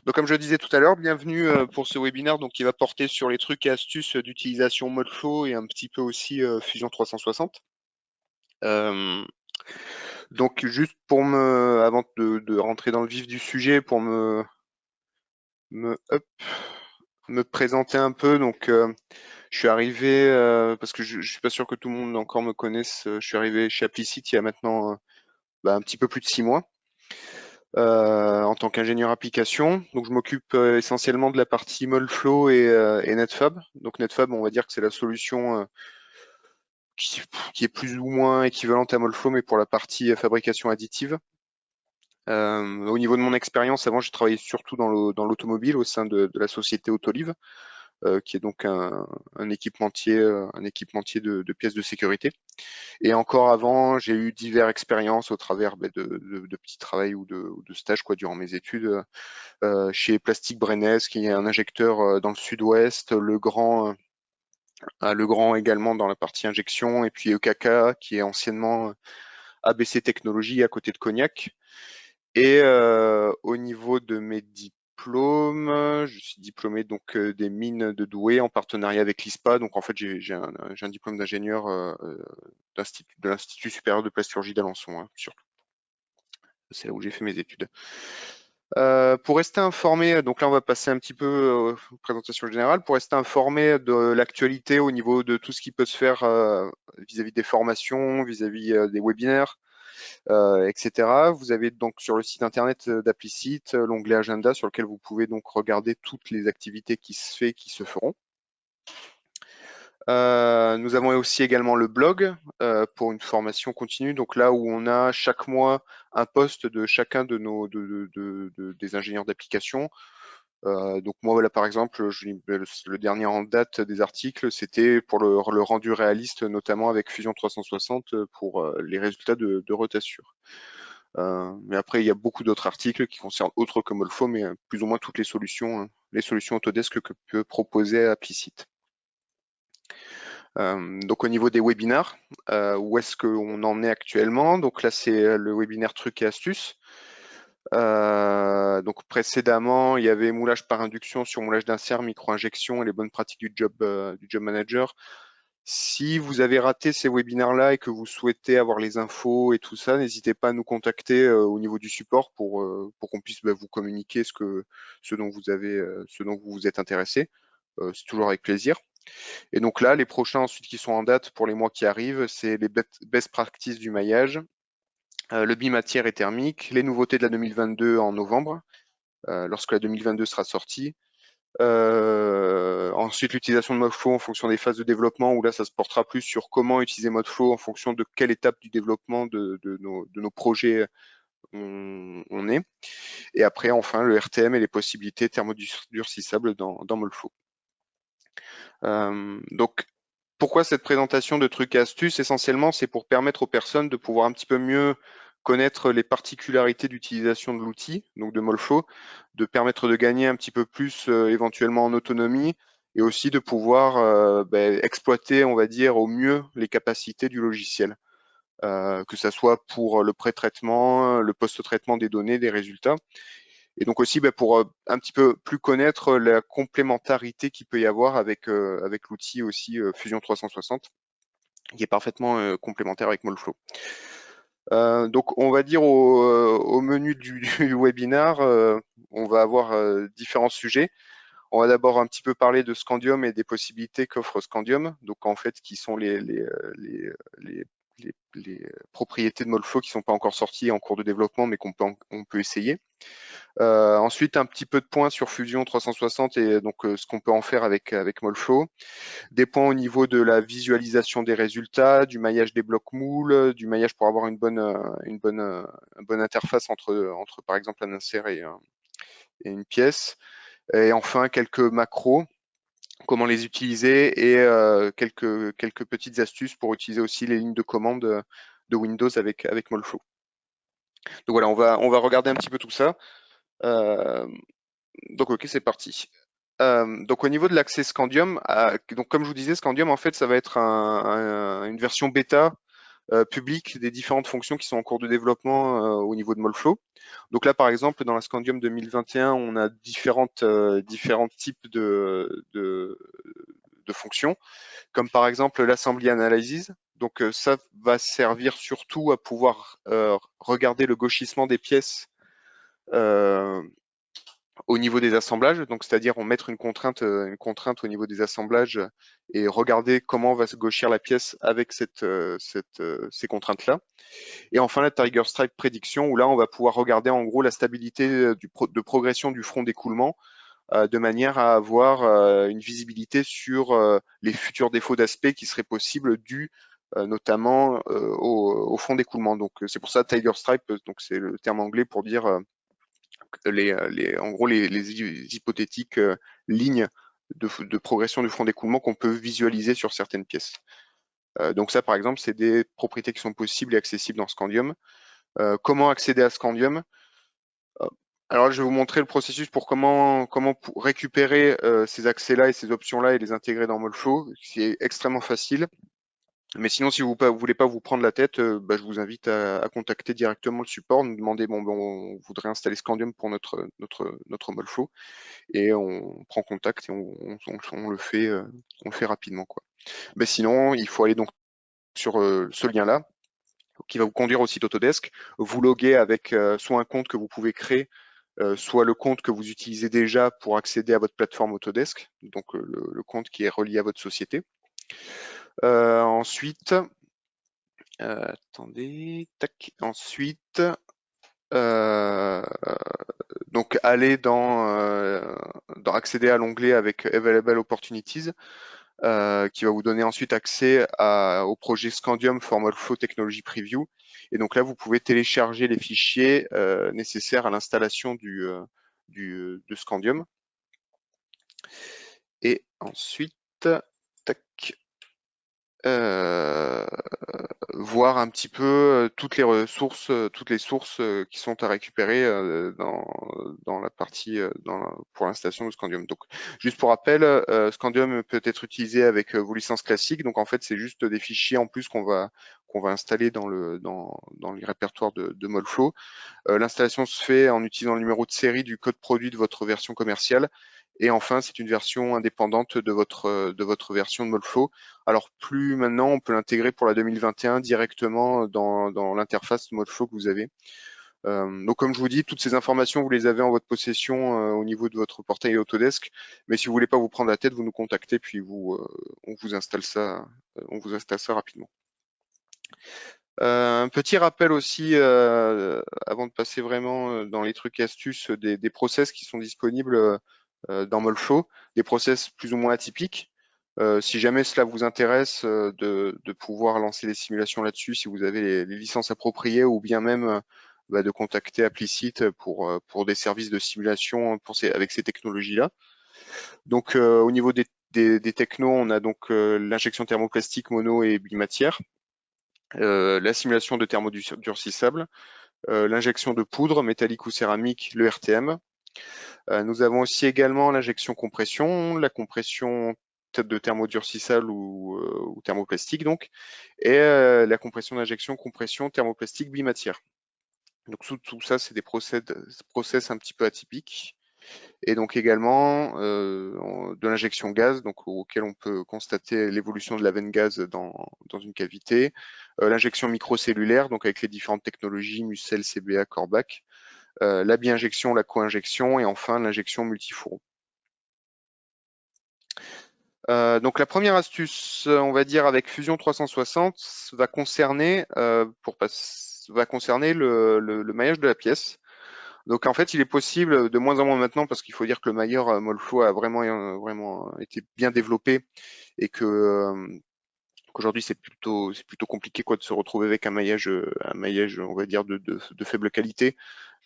Donc comme je le disais tout à l'heure, bienvenue pour ce webinaire donc, qui va porter sur les trucs et astuces d'utilisation Modeflow et un petit peu aussi Fusion 360. Euh, donc juste pour avant de rentrer dans le vif du sujet, pour hop, me présenter un peu. Donc je suis arrivé, parce que je suis pas sûr que tout le monde encore me connaisse, je suis arrivé chez Applicit il y a maintenant un petit peu plus de 6 mois. En tant qu'ingénieur application. Donc, je m'occupe essentiellement de la partie Molflow et NetFab. Donc, NetFab, on va dire que c'est la solution qui est plus ou moins équivalente à Molflow, mais pour la partie fabrication additive. Au niveau de mon expérience, avant, j'ai travaillé surtout dans l'automobile au sein de la société Autoliv, qui est donc un équipementier, de pièces de sécurité. Et encore avant, j'ai eu diverses expériences au travers de petits travails ou de stages durant mes études. Chez Plastic Brennes, qui est un injecteur dans le sud-ouest, Legrand également dans la partie injection, et puis EKK, qui est anciennement ABC Technologies à côté de Cognac. Et au niveau de mes diplômes, je suis diplômé donc des mines de Douai en partenariat avec l'ISPA. Donc en fait, j'ai un diplôme d'ingénieur de l'Institut supérieur de plasturgie d'Alençon, hein, surtout. C'est là où j'ai fait mes études. Pour rester informé, donc là on va passer un petit peu aux présentations générales, pour rester informé de l'actualité au niveau de tout ce qui peut se faire vis-à-vis des formations, vis-à-vis des webinaires, etc. Vous avez donc sur le site internet d'Applicit l'onglet agenda sur lequel vous pouvez donc regarder toutes les activités qui se feront. Nous avons aussi également le blog pour une formation continue, donc là où on a chaque mois un post de chacun de des ingénieurs d'application. Donc moi, voilà, par exemple, le dernier en date des articles, c'était pour le rendu réaliste, notamment avec Fusion 360 pour les résultats de Rotassure. Mais après, il y a beaucoup d'autres articles qui concernent autres que Molfo, mais plus ou moins toutes les solutions Autodesk que peut proposer Applicit. Donc au niveau des webinaires, où est-ce qu'on en est actuellement? Donc là, c'est le webinaire trucs et astuces. Donc précédemment, il y avait moulage par induction sur moulage d'insert, micro-injection et les bonnes pratiques du job manager. Si vous avez raté ces webinaires-là et que vous souhaitez avoir les infos et tout ça, n'hésitez pas à nous contacter au niveau du support pour qu'on puisse vous communiquer ce dont vous vous êtes intéressé. C'est toujours avec plaisir. Et donc là, les prochains ensuite qui sont en date pour les mois qui arrivent, c'est les best practices du maillage, le bimatière et thermique, les nouveautés de la 2022 en novembre, lorsque la 2022 sera sortie. Ensuite, l'utilisation de Modeflow en fonction des phases de développement, où là, ça se portera plus sur comment utiliser Modeflow en fonction de quelle étape du développement de nos projets on est. Et après, enfin, le RTM et les possibilités thermodurcissables dans Modeflow. Donc, pourquoi cette présentation de trucs et astuces? Essentiellement, c'est pour permettre aux personnes de pouvoir un petit peu mieux connaître les particularités d'utilisation de l'outil, donc de Molflow, de permettre de gagner un petit peu plus éventuellement en autonomie et aussi de pouvoir exploiter, on va dire, au mieux les capacités du logiciel, que ça soit pour le pré-traitement, le post-traitement des données, des résultats, et donc aussi pour un petit peu plus connaître la complémentarité qu'il peut y avoir avec l'outil aussi Fusion 360, qui est parfaitement complémentaire avec Molflow. Donc on va dire au menu du webinaire, on va avoir différents sujets. On va d'abord un petit peu parler de Scandium et des possibilités qu'offre Scandium, donc en fait qui sont les propriétés de Molflow qui ne sont pas encore sorties en cours de développement, mais on peut essayer. Ensuite, un petit peu de points sur Fusion 360 et donc ce qu'on peut en faire avec Molflow. Des points au niveau de la visualisation des résultats, du maillage des blocs moules, du maillage pour avoir une bonne interface entre par exemple un insert et une pièce. Et enfin, quelques macros, comment les utiliser et quelques petites astuces pour utiliser aussi les lignes de commande de Windows avec Molflow. Donc voilà, on va regarder un petit peu tout ça. Donc ok, c'est parti. Donc au niveau de l'accès Scandium, donc comme je vous disais, Scandium en fait ça va être une version bêta public des différentes fonctions qui sont en cours de développement au niveau de Molflow. Donc là, par exemple, dans la Scandium 2021, on a différents types de fonctions, comme par exemple l'assembly analysis. Donc ça va servir surtout à pouvoir regarder le gauchissement des pièces au niveau des assemblages, donc c'est-à-dire on mettre une contrainte au niveau des assemblages et regarder comment va se gauchir la pièce avec ces contraintes-là. Et enfin la Tiger Stripe prédiction, où là on va pouvoir regarder en gros la stabilité de progression du front d'écoulement de manière à avoir une visibilité sur les futurs défauts d'aspect qui seraient possibles dus notamment au front d'écoulement. Donc c'est pour ça Tiger Stripe, donc c'est le terme anglais pour dire en gros les hypothétiques lignes de progression du front d'écoulement qu'on peut visualiser sur certaines pièces. Donc ça, par exemple, c'est des propriétés qui sont possibles et accessibles dans Scandium. Comment accéder à Scandium? Alors je vais vous montrer le processus pour comment récupérer ces accès-là et ces options-là et les intégrer dans Molflow. C'est extrêmement facile. Mais sinon, si vous ne voulez pas vous prendre la tête, je vous invite à contacter directement le support, nous demander on voudrait installer Scandium pour notre Molflow, et on prend contact et on le fait rapidement, quoi. Mais sinon, il faut aller donc sur ce lien-là qui va vous conduire au site Autodesk, vous loguer avec soit un compte que vous pouvez créer, soit le compte que vous utilisez déjà pour accéder à votre plateforme Autodesk, donc le compte qui est relié à votre société. Ensuite, attendez, tac. Ensuite, donc aller dans accéder à l'onglet avec Available Opportunities, qui va vous donner ensuite accès au projet Scandium for Molflow Technology Preview. Et donc là, vous pouvez télécharger les fichiers nécessaires à l'installation de Scandium. Et ensuite, tac, voir un petit peu toutes les sources qui sont à récupérer dans la partie pour l'installation de Scandium. Donc, juste pour rappel, Scandium peut être utilisé avec vos licences classiques. Donc, en fait, c'est juste des fichiers en plus qu'on va installer dans les répertoires de Molflow. L'installation se fait en utilisant le numéro de série du code produit de votre version commerciale. Et enfin, c'est une version indépendante de votre version de Molflow. Alors, plus maintenant, on peut l'intégrer pour la 2021 directement dans l'interface Molflow que vous avez. Donc, comme je vous dis, toutes ces informations, vous les avez en votre possession au niveau de votre portail Autodesk. Mais si vous voulez pas vous prendre la tête, vous nous contactez, puis on vous installe ça rapidement. Un petit rappel aussi, avant de passer vraiment dans les trucs et astuces, des process qui sont disponibles dans Molflow, des process plus ou moins atypiques. Si jamais cela vous intéresse de pouvoir lancer des simulations là-dessus, si vous avez les licences appropriées, ou bien même de contacter Applicite pour des services de simulation avec ces technologies-là. Donc au niveau des technos, on a donc l'injection thermoplastique mono et bimatière, la simulation de thermodurcissable, l'injection de poudre métallique ou céramique, le RTM. Nous avons aussi également l'injection compression, la compression de thermodurcissable ou thermoplastique donc, et la compression d'injection, compression thermoplastique bimatière. Donc tout ça, c'est des process un petit peu atypiques. Et donc également de l'injection gaz, donc auquel on peut constater l'évolution de la veine gaz dans une cavité, l'injection microcellulaire, donc avec les différentes technologies Mucel, CBA, Corbac, la bi-injection, la co-injection, et enfin l'injection multifourreau. Donc la première astuce, on va dire avec Fusion 360, va concerner le maillage de la pièce. Donc en fait, il est possible de moins en moins maintenant, parce qu'il faut dire que le mailleur Molflow a vraiment été bien développé, et qu'aujourd'hui c'est plutôt compliqué de se retrouver avec un maillage on va dire de faible qualité.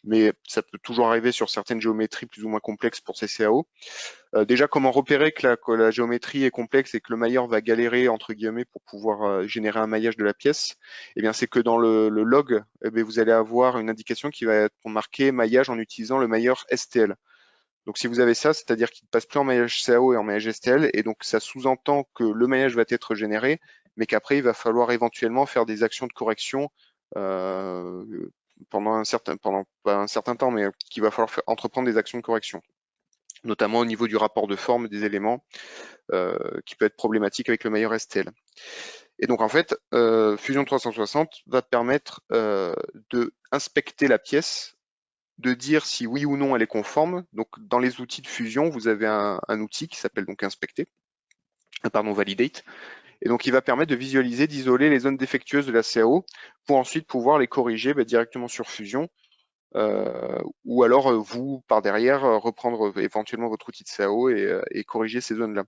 Mais ça peut toujours arriver sur certaines géométries plus ou moins complexes pour CCAO. Déjà, comment repérer que la géométrie est complexe et que le mailleur va galérer, entre guillemets, pour pouvoir générer un maillage de la pièce? Eh bien, c'est que dans le log, vous allez avoir une indication qui va être marquée maillage en utilisant le mailleur STL. Donc, si vous avez ça, c'est-à-dire qu'il ne passe plus en maillage CAO et en maillage STL, et donc ça sous-entend que le maillage va être généré mais qu'après il va falloir éventuellement faire des actions de correction pendant pas un certain temps, mais qu'il va falloir entreprendre des actions de correction, notamment au niveau du rapport de forme des éléments, qui peut être problématique avec le meilleur STL. Et donc en fait, Fusion 360 va permettre de inspecter la pièce, de dire si oui ou non elle est conforme. Donc dans les outils de Fusion, vous avez un outil qui s'appelle donc inspecter, validate, et donc il va permettre de visualiser, d'isoler les zones défectueuses de la CAO pour ensuite pouvoir les corriger directement sur Fusion, ou alors vous, par derrière, reprendre éventuellement votre outil de CAO et corriger ces zones-là.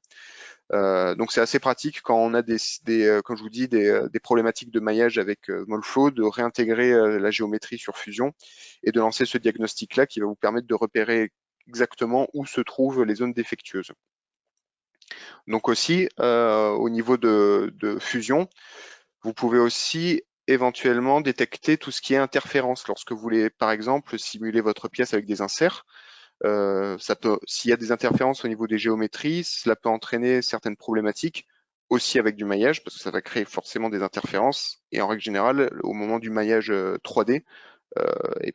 Donc c'est assez pratique quand on a comme je vous dis, des problématiques de maillage avec Molflow, de réintégrer la géométrie sur Fusion et de lancer ce diagnostic-là qui va vous permettre de repérer exactement où se trouvent les zones défectueuses. Donc aussi, au niveau de Fusion, vous pouvez aussi éventuellement détecter tout ce qui est interférence. Lorsque vous voulez, par exemple, simuler votre pièce avec des inserts, s'il y a des interférences au niveau des géométries, cela peut entraîner certaines problématiques aussi avec du maillage, parce que ça va créer forcément des interférences. Et en règle générale, au moment du maillage 3D,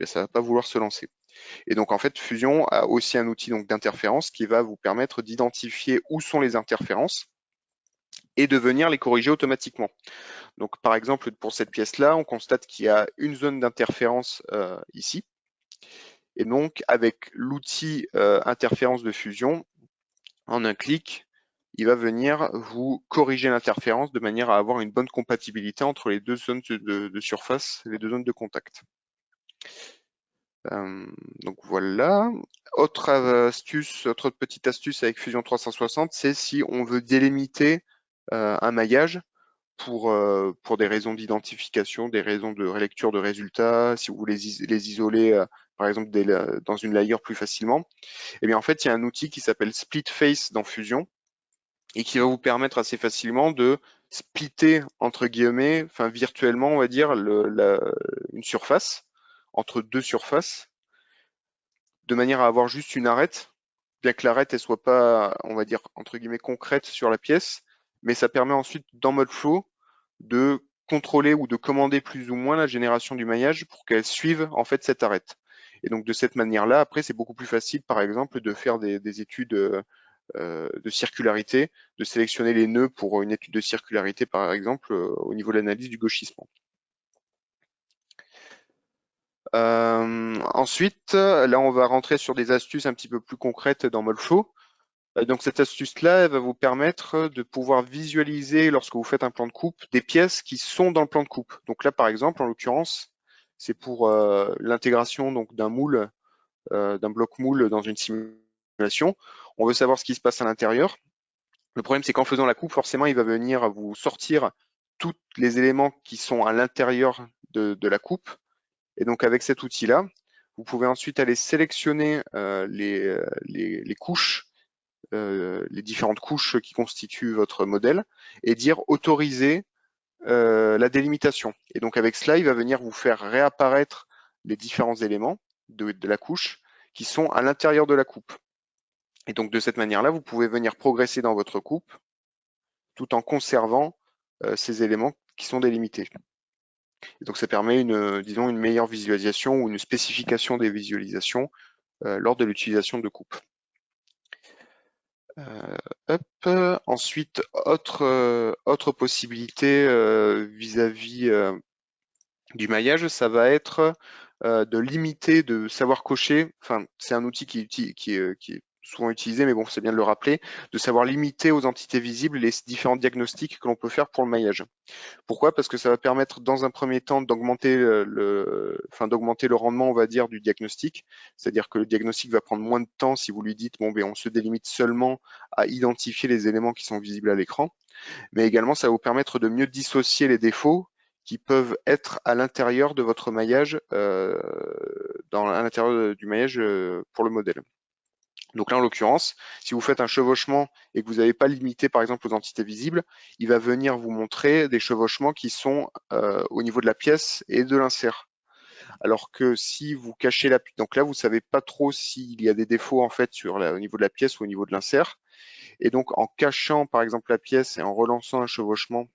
ça va pas vouloir se lancer. Et donc en fait, Fusion a aussi un outil d'interférence qui va vous permettre d'identifier où sont les interférences et de venir les corriger automatiquement. Donc par exemple, pour cette pièce-là, on constate qu'il y a une zone d'interférence ici. Et donc avec l'outil interférence de Fusion, en un clic, il va venir vous corriger l'interférence de manière à avoir une bonne compatibilité entre les deux zones de surface, les deux zones de contact. Donc voilà. Autre petite astuce avec Fusion 360, c'est si on veut délimiter un maillage pour des raisons d'identification, des raisons de relecture de résultats, si vous voulez les isoler, par exemple dans une layer plus facilement. Et bien en fait, il y a un outil qui s'appelle Split Face dans Fusion et qui va vous permettre assez facilement de splitter entre guillemets, enfin virtuellement on va dire, une surface entre deux surfaces, de manière à avoir juste une arête, bien que l'arête elle soit pas, on va dire entre guillemets concrète sur la pièce, mais ça permet ensuite dans Modeflow de contrôler ou de commander plus ou moins la génération du maillage pour qu'elle suive en fait cette arête. Et donc de cette manière-là, après c'est beaucoup plus facile par exemple de faire des études de circularité, de sélectionner les nœuds pour une étude de circularité par exemple au niveau de l'analyse du gauchissement. Ensuite, là on va rentrer sur des astuces un petit peu plus concrètes dans Molflow. Donc cette astuce-là, elle va vous permettre de pouvoir visualiser, lorsque vous faites un plan de coupe, des pièces qui sont dans le plan de coupe. Donc là, par exemple, en l'occurrence, c'est pour l'intégration d'un moule, d'un bloc moule dans une simulation. On veut savoir ce qui se passe à l'intérieur. Le problème, c'est qu'en faisant la coupe, forcément, il va venir vous sortir tous les éléments qui sont à l'intérieur de la coupe. Et donc avec cet outil-là, vous pouvez ensuite aller sélectionner les couches, les différentes couches qui constituent votre modèle et dire autoriser la délimitation. Et donc avec cela, il va venir vous faire réapparaître les différents éléments de la couche qui sont à l'intérieur de la coupe. Et donc de cette manière-là, vous pouvez venir progresser dans votre coupe tout en conservant ces éléments qui sont délimités. Et donc ça permet disons une meilleure visualisation ou une spécification des visualisations lors de l'utilisation de coupe. Ensuite, autre possibilité vis-à-vis du maillage, ça va être de limiter, de savoir cocher. Enfin, c'est un outil qui est souvent utilisé, mais bon, c'est bien de le rappeler, de savoir limiter aux entités visibles les différents diagnostics que l'on peut faire pour le maillage. Pourquoi? Parce que ça va permettre dans un premier temps d'augmenter d'augmenter le rendement, on va dire, du diagnostic. C'est-à-dire que le diagnostic va prendre moins de temps si vous lui dites, bon, ben, on se délimite seulement à identifier les éléments qui sont visibles à l'écran. Mais également, ça va vous permettre de mieux dissocier les défauts qui peuvent être à l'intérieur de votre maillage, à l'intérieur du maillage pour le modèle. Donc là, en l'occurrence, si vous faites un chevauchement et que vous n'avez pas limité, par exemple, aux entités visibles, il va venir vous montrer des chevauchements qui sont au niveau de la pièce et de l'insert. Alors que si vous cachez la pièce, donc là, vous savez pas trop s'il y a des défauts en fait au niveau de la pièce ou au niveau de l'insert. Et donc, en cachant, par exemple, la pièce et en relançant un chevauchement,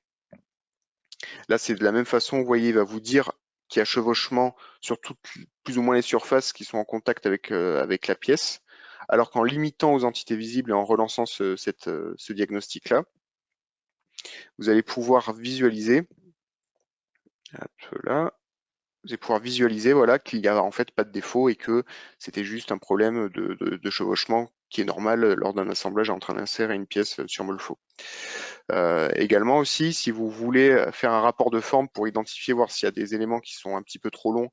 Là, c'est de la même façon, vous voyez, il va vous dire qu'il y a chevauchement sur toutes, plus ou moins les surfaces qui sont en contact avec la pièce, alors qu'en limitant aux entités visibles et en relançant ce diagnostic-là, vous allez pouvoir visualiser, hop là, vous allez pouvoir visualiser voilà, qu'il n'y a en fait pas de défaut et que c'était juste un problème de chevauchement qui est normal lors d'un assemblage entre un insert et une pièce sur Molfo. Également aussi, si vous voulez faire un rapport de forme pour identifier, voir s'il y a des éléments qui sont un petit peu trop longs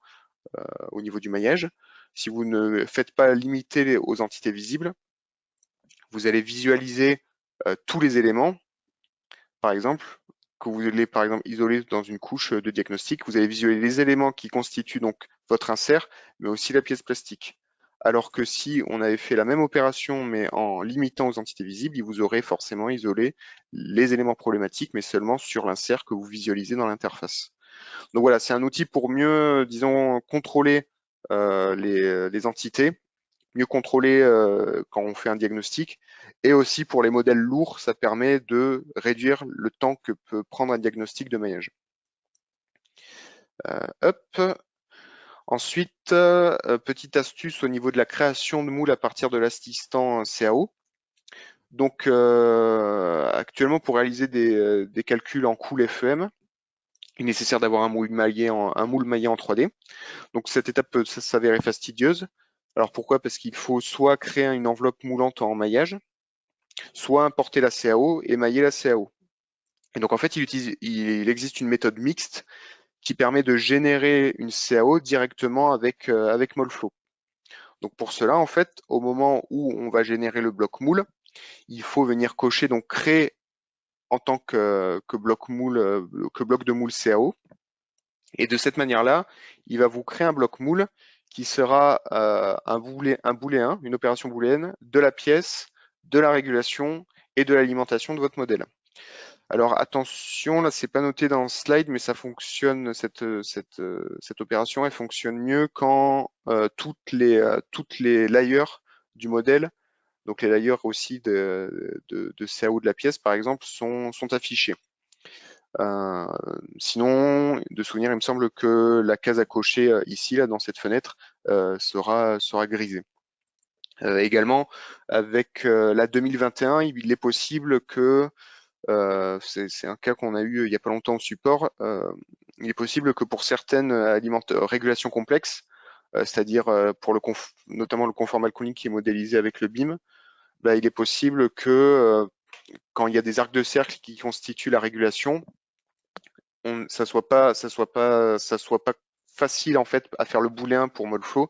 au niveau du maillage, si vous ne faites pas limiter aux entités visibles, vous allez visualiser tous les éléments, par exemple, que vous allez par exemple isoler dans une couche de diagnostic, vous allez visualiser les éléments qui constituent donc votre insert, mais aussi la pièce plastique. Alors que si on avait fait la même opération, mais en limitant aux entités visibles, il vous aurait forcément isolé les éléments problématiques, mais seulement sur l'insert que vous visualisez dans l'interface. Donc voilà, c'est un outil pour mieux, disons, contrôler les entités, mieux contrôler quand on fait un diagnostic. Et aussi pour les modèles lourds, ça permet de réduire le temps que peut prendre un diagnostic de maillage. Hop. Ensuite, petite astuce au niveau de la création de moules à partir de l'assistant CAO. Donc actuellement, pour réaliser des calculs en cool FEM, il est nécessaire d'avoir un moule maillé en 3D. Donc cette étape peut s'avérer fastidieuse. Alors pourquoi? Parce qu'il faut soit créer une enveloppe moulante en maillage, soit importer la CAO et mailler la CAO. Et donc en fait, il existe une méthode mixte qui permet de générer une CAO directement avec Molflow. Donc pour cela, en fait, au moment où on va générer le bloc moule, il faut venir cocher, donc créer en tant que bloc de moule CAO. Et de cette manière-là, il va vous créer un bloc moule qui sera un booléen, une opération booléenne de la pièce, de la régulation et de l'alimentation de votre modèle. Alors attention, là c'est pas noté dans le slide, mais ça fonctionne, cette opération, elle fonctionne mieux quand toutes les layers du modèle, donc les layers aussi de CAO de la pièce par exemple, sont affichés. Sinon, de souvenir, il me semble que la case à cocher ici, là, dans cette fenêtre, sera grisée. Également, avec la 2021, il est possible que, c'est un cas qu'on a eu il n'y a pas longtemps au support, il est possible que pour certaines régulations complexes, c'est-à-dire pour notamment le conformal cooling qui est modélisé avec le BIM, bah, il est possible que quand il y a des arcs de cercle qui constituent la régulation, ça soit pas facile en fait à faire le booléen pour Molflow.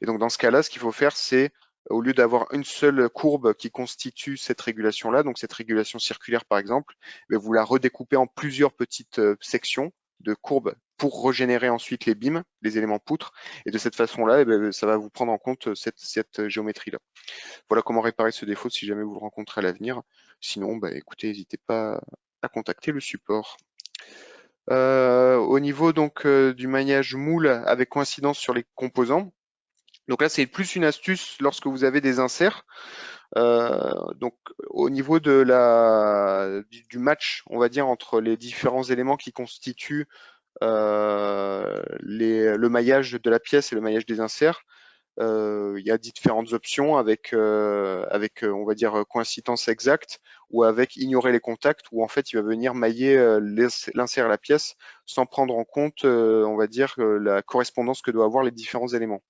Et donc dans ce cas-là, ce qu'il faut faire, c'est au lieu d'avoir une seule courbe qui constitue cette régulation-là, donc cette régulation circulaire par exemple, vous la redécoupez en plusieurs petites sections de courbes pour régénérer ensuite les BIM, les éléments poutres. Et de cette façon-là, ça va vous prendre en compte cette géométrie-là. Voilà comment réparer ce défaut si jamais vous le rencontrez à l'avenir. Sinon, écoutez, n'hésitez pas à contacter le support. Au niveau donc du maillage moule avec coïncidence sur les composants. Donc là, c'est plus une astuce lorsque vous avez des inserts. Donc au niveau du match, on va dire, entre les différents éléments qui constituent le maillage de la pièce et le maillage des inserts, il y a différentes options avec, on va dire, coïncidence exacte ou avec ignorer les contacts où en fait il va venir mailler l'insert à la pièce sans prendre en compte, on va dire, la correspondance que doivent avoir les différents éléments.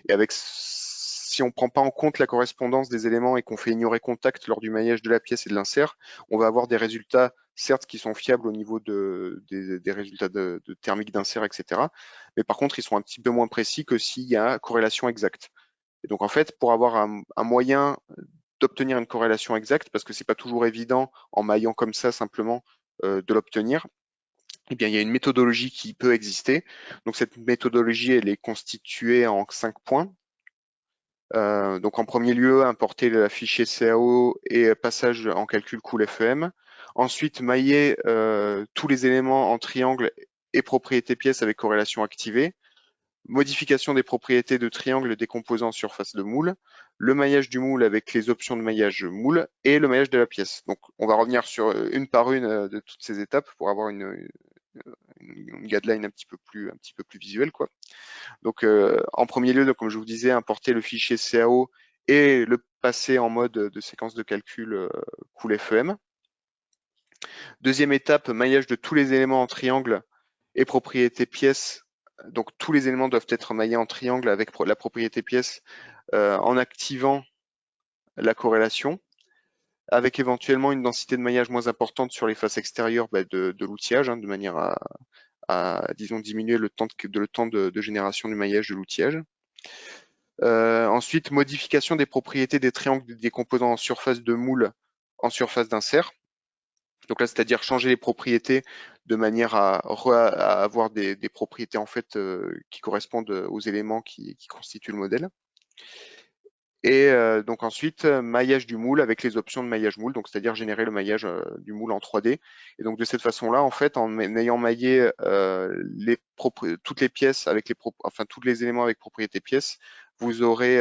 Et si on ne prend pas en compte la correspondance des éléments et qu'on fait ignorer contact lors du maillage de la pièce et de l'insert, on va avoir des résultats, certes, qui sont fiables au niveau des résultats de thermique d'insert, etc. Mais par contre, ils sont un petit peu moins précis que s'il y a corrélation exacte. Et donc, en fait, pour avoir un moyen d'obtenir une corrélation exacte, parce que c'est pas toujours évident en maillant comme ça simplement de l'obtenir, eh bien, il y a une méthodologie qui peut exister. Donc, cette méthodologie, elle est constituée en 5 points. Donc en premier lieu, importer le fichier CAO et passage en calcul cool FEM. Ensuite, mailler tous les éléments en triangle et propriétés pièces avec corrélation activée. Modification des propriétés de triangle des composants surface de moule. Le maillage du moule avec les options de maillage moule et le maillage de la pièce. Donc on va revenir sur une par une de toutes ces étapes pour avoir une guideline un petit peu plus visuelle, quoi. Donc, en premier lieu, donc, comme je vous disais, importer le fichier CAO et le passer en mode de séquence de calcul CoolFEM. Deuxième étape, maillage de tous les éléments en triangle et propriété pièce. Donc, tous les éléments doivent être maillés en triangle avec la propriété pièce en activant la corrélation, avec éventuellement une densité de maillage moins importante sur les faces extérieures de l'outillage, de manière à, disons, diminuer le temps de génération du maillage de l'outillage. Ensuite, modification des propriétés des triangles des composants en surface de moule en surface d'insert. Donc là, c'est-à-dire changer les propriétés de manière à avoir des propriétés en fait qui correspondent aux éléments qui constituent le modèle. Et donc ensuite, maillage du moule avec les options de maillage moule, donc c'est-à-dire générer le maillage du moule en 3D. Et donc de cette façon-là, en fait, en ayant maillé toutes les pièces avec tous les éléments avec propriété pièce, vous aurez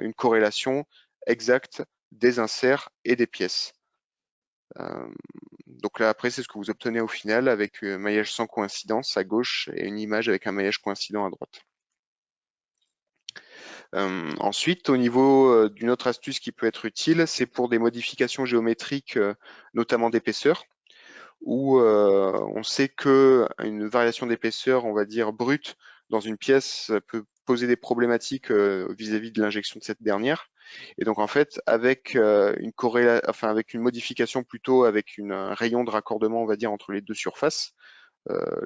une corrélation exacte des inserts et des pièces. Donc là, après, c'est ce que vous obtenez au final avec maillage sans coïncidence à gauche et une image avec un maillage coïncident à droite. Ensuite, au niveau d'une autre astuce qui peut être utile, c'est pour des modifications géométriques, notamment d'épaisseur, où on sait que une variation d'épaisseur, on va dire brute, dans une pièce peut poser des problématiques vis-à-vis de l'injection de cette dernière. Et donc en fait, avec avec une modification plutôt avec un rayon de raccordement, on va dire, entre les deux surfaces,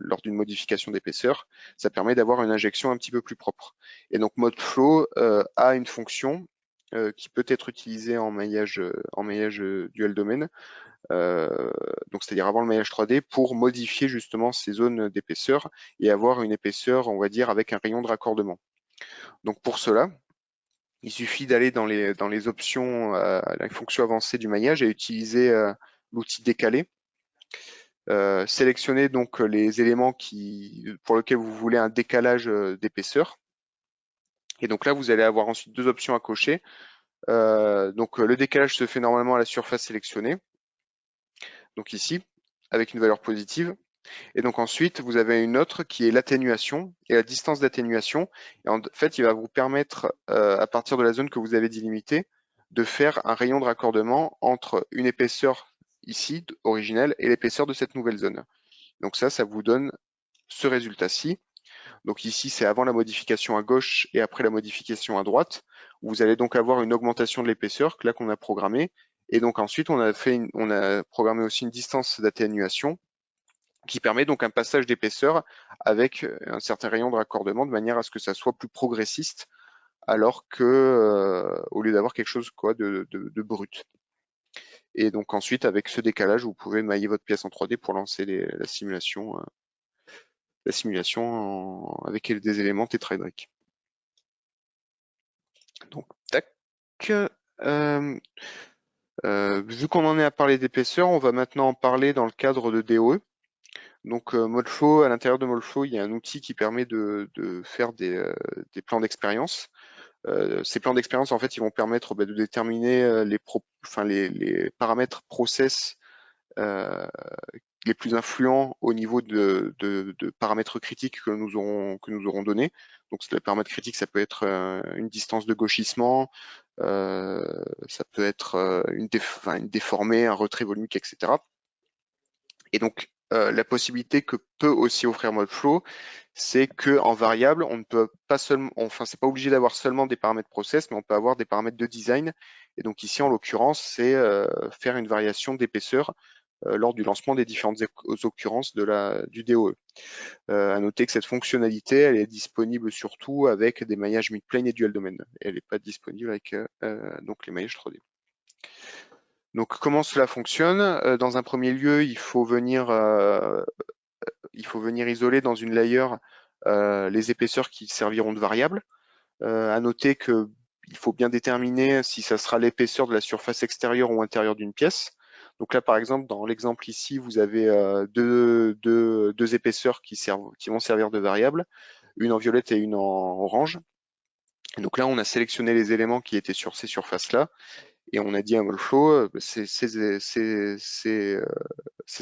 lors d'une modification d'épaisseur, ça permet d'avoir une injection un petit peu plus propre. Et donc ModeFlow a une fonction qui peut être utilisée en maillage dual domaine, donc c'est-à-dire avant le maillage 3D, pour modifier justement ces zones d'épaisseur et avoir une épaisseur, on va dire, avec un rayon de raccordement. Donc pour cela, il suffit d'aller dans les options, la fonction avancée du maillage et utiliser l'outil décalé. Sélectionnez donc les éléments pour lesquels vous voulez un décalage d'épaisseur. Et donc là, vous allez avoir ensuite deux options à cocher. Donc le décalage se fait normalement à la surface sélectionnée. Donc ici, avec une valeur positive. Et donc ensuite, vous avez une autre qui est l'atténuation et la distance d'atténuation. Et en fait, il va vous permettre, à partir de la zone que vous avez délimitée, de faire un rayon de raccordement entre une épaisseur ici, originelle, et l'épaisseur de cette nouvelle zone. Donc ça vous donne ce résultat-ci. Donc ici, c'est avant la modification à gauche et après la modification à droite. Vous allez donc avoir une augmentation de l'épaisseur, là qu'on a programmé. Et donc ensuite, on a programmé aussi une distance d'atténuation qui permet donc un passage d'épaisseur avec un certain rayon de raccordement de manière à ce que ça soit plus progressiste, alors que au lieu d'avoir quelque chose de brut. Et donc ensuite, avec ce décalage, vous pouvez mailler votre pièce en 3D pour lancer la simulation avec des éléments tétraédriques. Donc, tac. Vu qu'on en est à parler d'épaisseur, on va maintenant en parler dans le cadre de DOE. Donc ModeFlow, à l'intérieur de ModeFlow, il y a un outil qui permet de faire des plans d'expérience. Ces plans d'expérience, en fait, ils vont permettre de déterminer les paramètres process les plus influents au niveau de paramètres critiques que nous aurons donnés. Donc les paramètres critiques, ça peut être une distance de gauchissement, ça peut être une déformée, un retrait volumique, etc. Et donc la possibilité que peut aussi offrir ModeFlow, c'est que en variable, on ne peut pas seulement, enfin c'est pas obligé d'avoir seulement des paramètres process, mais on peut avoir des paramètres de design. Et donc ici, en l'occurrence, c'est faire une variation d'épaisseur lors du lancement des différentes occurrences du DOE. À noter que cette fonctionnalité, elle est disponible surtout avec des maillages midplane et dual domain. Elle n'est pas disponible avec donc les maillages 3D. Donc comment cela fonctionne? Dans un premier lieu, il faut venir isoler dans une layer les épaisseurs qui serviront de variable. À noter que il faut bien déterminer si ça sera l'épaisseur de la surface extérieure ou intérieure d'une pièce. Donc là, par exemple, dans l'exemple ici, vous avez deux épaisseurs qui vont servir de variable, une en violette et une en orange. Et donc là, on a sélectionné les éléments qui étaient sur ces surfaces-là, et on a dit à ModeFlow, ces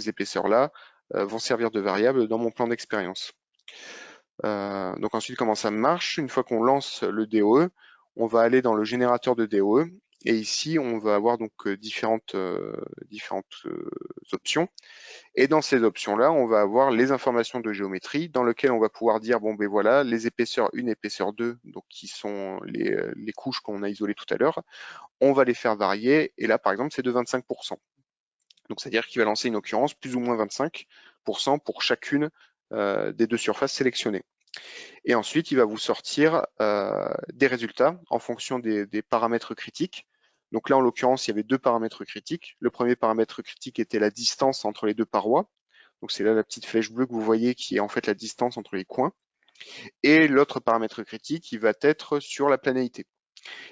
épaisseurs-là vont servir de variables dans mon plan d'expérience. Donc ensuite, comment ça marche? Une fois qu'on lance le DOE, on va aller dans le générateur de DOE et ici, on va avoir donc différentes options. Et dans ces options-là, on va avoir les informations de géométrie dans lesquelles on va pouvoir dire, bon ben voilà, les épaisseurs 1, épaisseur 2, donc qui sont les couches qu'on a isolées tout à l'heure, on va les faire varier, et là par exemple c'est de 25%. Donc c'est-à-dire qu'il va lancer une occurrence plus ou moins 25% pour chacune des deux surfaces sélectionnées. Et ensuite, il va vous sortir des résultats en fonction des paramètres critiques. Donc là, en l'occurrence, il y avait deux paramètres critiques. Le premier paramètre critique était la distance entre les deux parois. Donc c'est là la petite flèche bleue que vous voyez qui est en fait la distance entre les coins. Et l'autre paramètre critique, il va être sur la planéité.